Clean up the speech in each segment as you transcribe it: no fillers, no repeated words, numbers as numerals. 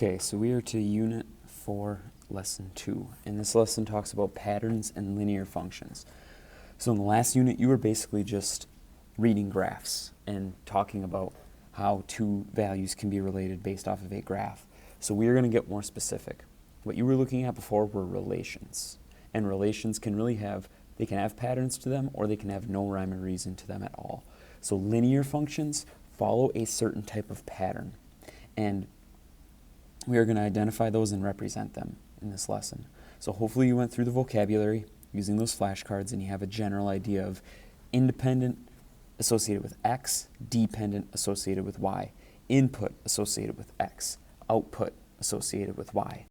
Okay, so we are to Unit 4, Lesson 2, and this lesson talks about patterns and linear functions. So in the last unit, you were basically just reading graphs and talking about how two values can be related based off of a graph. So we are going to get more specific. What you were looking at before were relations, and relations can really have patterns to them, or they can have no rhyme or reason to them at all. So linear functions follow a certain type of pattern, and we are going to identify those and represent them in this lesson. So hopefully you went through the vocabulary using those flashcards and you have a general idea of independent associated with X, dependent associated with Y, input associated with X, output associated with Y.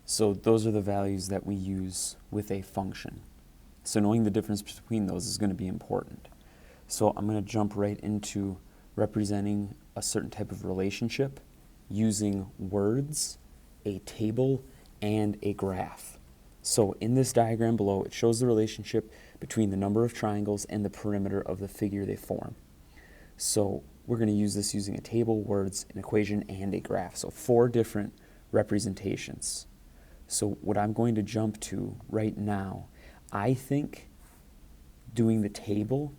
So those are the values that we use with a function. So knowing the difference between those is going to be important. So I'm going to jump right into representing a certain type of relationship using words, a table, and a graph. So in this diagram below, it shows the relationship between the number of triangles and the perimeter of the figure they form. So we're going to use this using a table, words, an equation, and a graph. So 4 different representations. So what I'm going to jump to right now, I think doing the table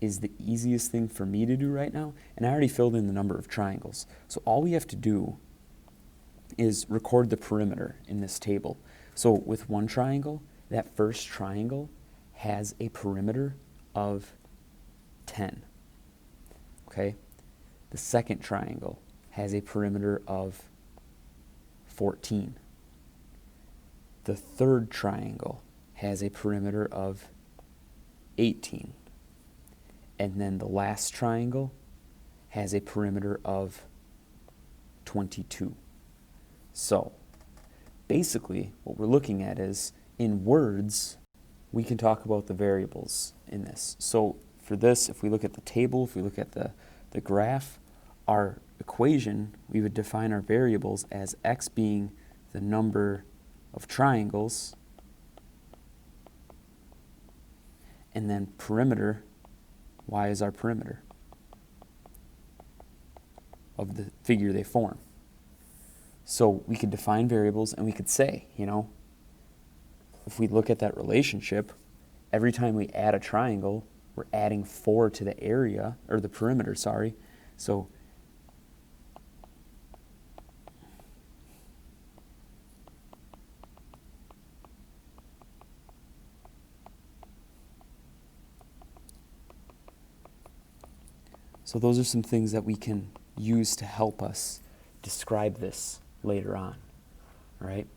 is the easiest thing for me to do right now, and I already filled in the number of triangles. So all we have to do is record the perimeter in this table. So with one triangle, that first triangle has a perimeter of 10. Okay? The second triangle has a perimeter of 14. The third triangle has a perimeter of 18. And then the last triangle has a perimeter of 22. So basically what we're looking at is, in words, we can talk about the variables in this. So for this, if we look at the table, if we look at the graph, our equation, we would define our variables as X being the number of triangles, and then perimeter, Y is our perimeter of the figure they form. So we could define variables, and we could say, if we look at that relationship, every time we add a triangle, we're adding 4 to the area, or the perimeter, sorry. So those are some things that we can use to help us describe this later on, all right?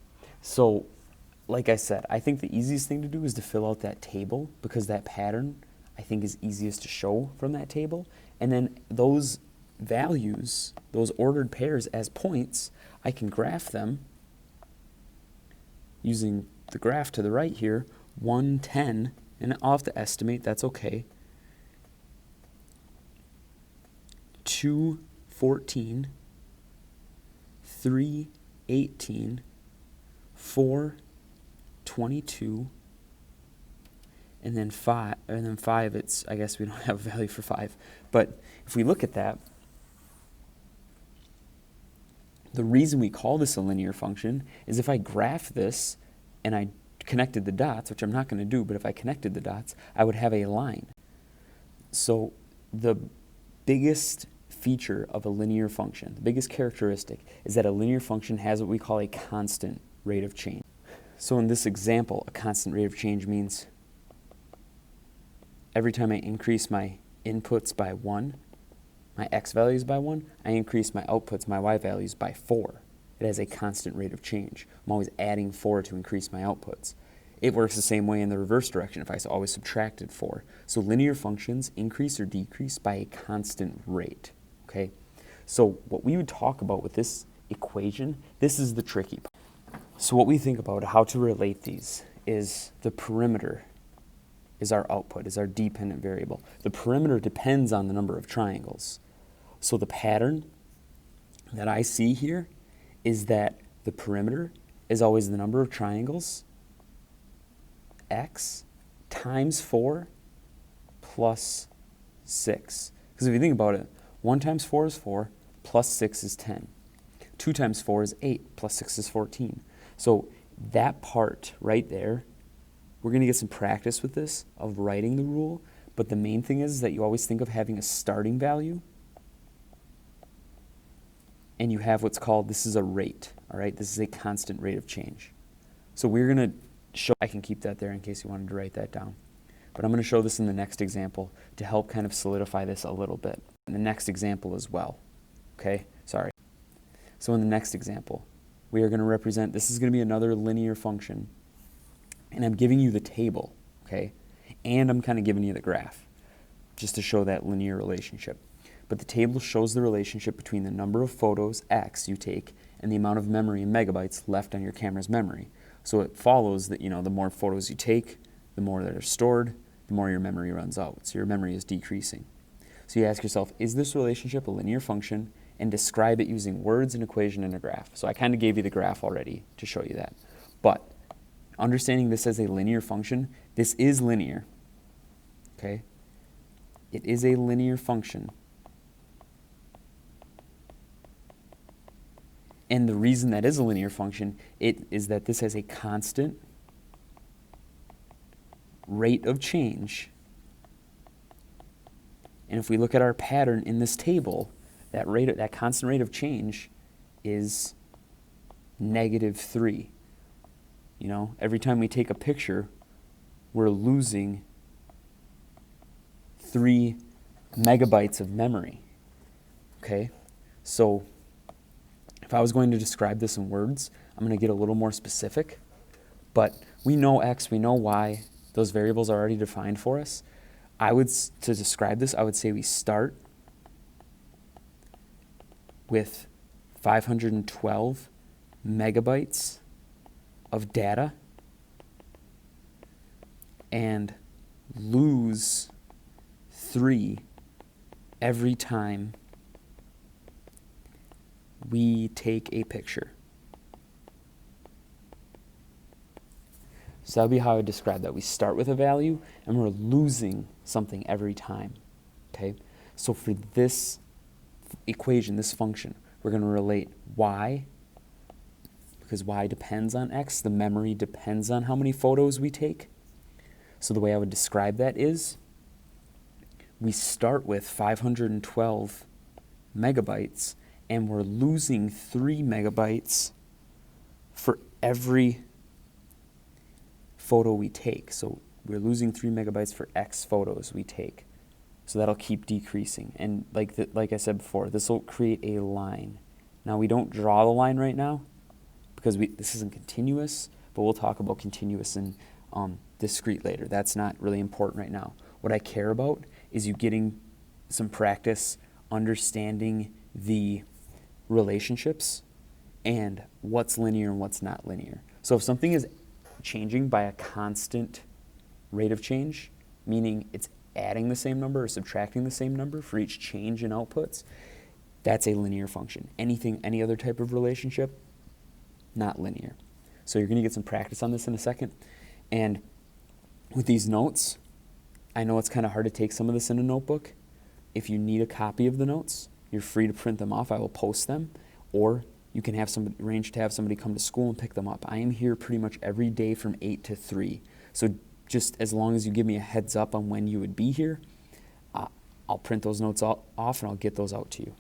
So, like I said, I think the easiest thing to do is to fill out that table, because that pattern, I think, is easiest to show from that table. And then those values, those ordered pairs as points, I can graph them using the graph to the right here, 1, 10, and I'll have to estimate, that's okay. 2, 14, 3, 18, 4, 22, and then 5. It's, I guess we don't have a value for 5. But if we look at that, the reason we call this a linear function is if I graph this and I connected the dots, which I'm not going to do, but if I connected the dots, I would have a line. So the biggest feature of a linear function, the biggest characteristic, is that a linear function has what we call a constant rate of change. So in this example, a constant rate of change means every time I increase my inputs by 1, my X values by 1, I increase my outputs, my Y values, by 4. It has a constant rate of change. I'm always adding 4 to increase my outputs. It works the same way in the reverse direction if I always subtracted 4. So linear functions increase or decrease by a constant rate. Okay? So what we would talk about with this equation, this is the tricky part. So what we think about how to relate these is the perimeter is our output, is our dependent variable. The perimeter depends on the number of triangles. So the pattern that I see here is that the perimeter is always the number of triangles, X, times 4 plus 6. Because if you think about it, 1 times 4 is 4, plus 6 is 10. 2 times 4 is 8, plus 6 is 14. So that part right there, we're going to get some practice with this of writing the rule, but the main thing is that you always think of having a starting value, and you have what's called, this is a rate, all right? This is a constant rate of change. So we're going to show, I can keep that there in case you wanted to write that down. But I'm going to show this in the next example to help kind of solidify this a little bit. In the next example as well, okay? Sorry. So in the next example, we are going to represent, this is going to be another linear function, and I'm giving you the table, okay? And I'm kind of giving you the graph, just to show that linear relationship. But the table shows the relationship between the number of photos, x, you take, and the amount of memory in megabytes left on your camera's memory. So it follows that, the more photos you take, the more that are stored, the more your memory runs out. So your memory is decreasing. So you ask yourself, is this relationship a linear function? And describe it using words, an equation, and a graph. So I kind of gave you the graph already to show you that. But understanding this as a linear function, this is linear, okay? It is a linear function. And the reason that is a linear function, is that this has a constant rate of change. And if we look at our pattern in this table, that constant rate of change is -3. Every time we take a picture, we're losing 3 megabytes of memory. Okay? So if I was going to describe this in words, I'm going to get a little more specific. But we know x, we know y. Those variables are already defined for us. To describe this, I would say we start with 512 megabytes of data and lose 3 every time we take a picture. So that would be how I would describe that. We start with a value and we're losing something every time. Okay? So for this equation, this function, we're going to relate y, because y depends on x. The memory depends on how many photos we take. So the way I would describe that is we start with 512 megabytes and we're losing 3 megabytes for every photo we take. So we're losing 3 megabytes for x photos we take. So that'll keep decreasing. And like I said before, this will create a line. Now we don't draw the line right now because this isn't continuous, but we'll talk about continuous and discrete later. That's not really important right now. What I care about is you getting some practice understanding the relationships and what's linear and what's not linear. So if something is changing by a constant rate of change, meaning it's adding the same number or subtracting the same number for each change in outputs, that's a linear function. Any other type of relationship, not linear. So you're going to get some practice on this in a second. And with these notes, I know it's kind of hard to take some of this in a notebook. If you need a copy of the notes, you're free to print them off. I will post them, or you can arrange to have somebody come to school and pick them up. I am here pretty much every day from 8 to 3. So just as long as you give me a heads up on when you would be here, I'll print those notes off and I'll get those out to you.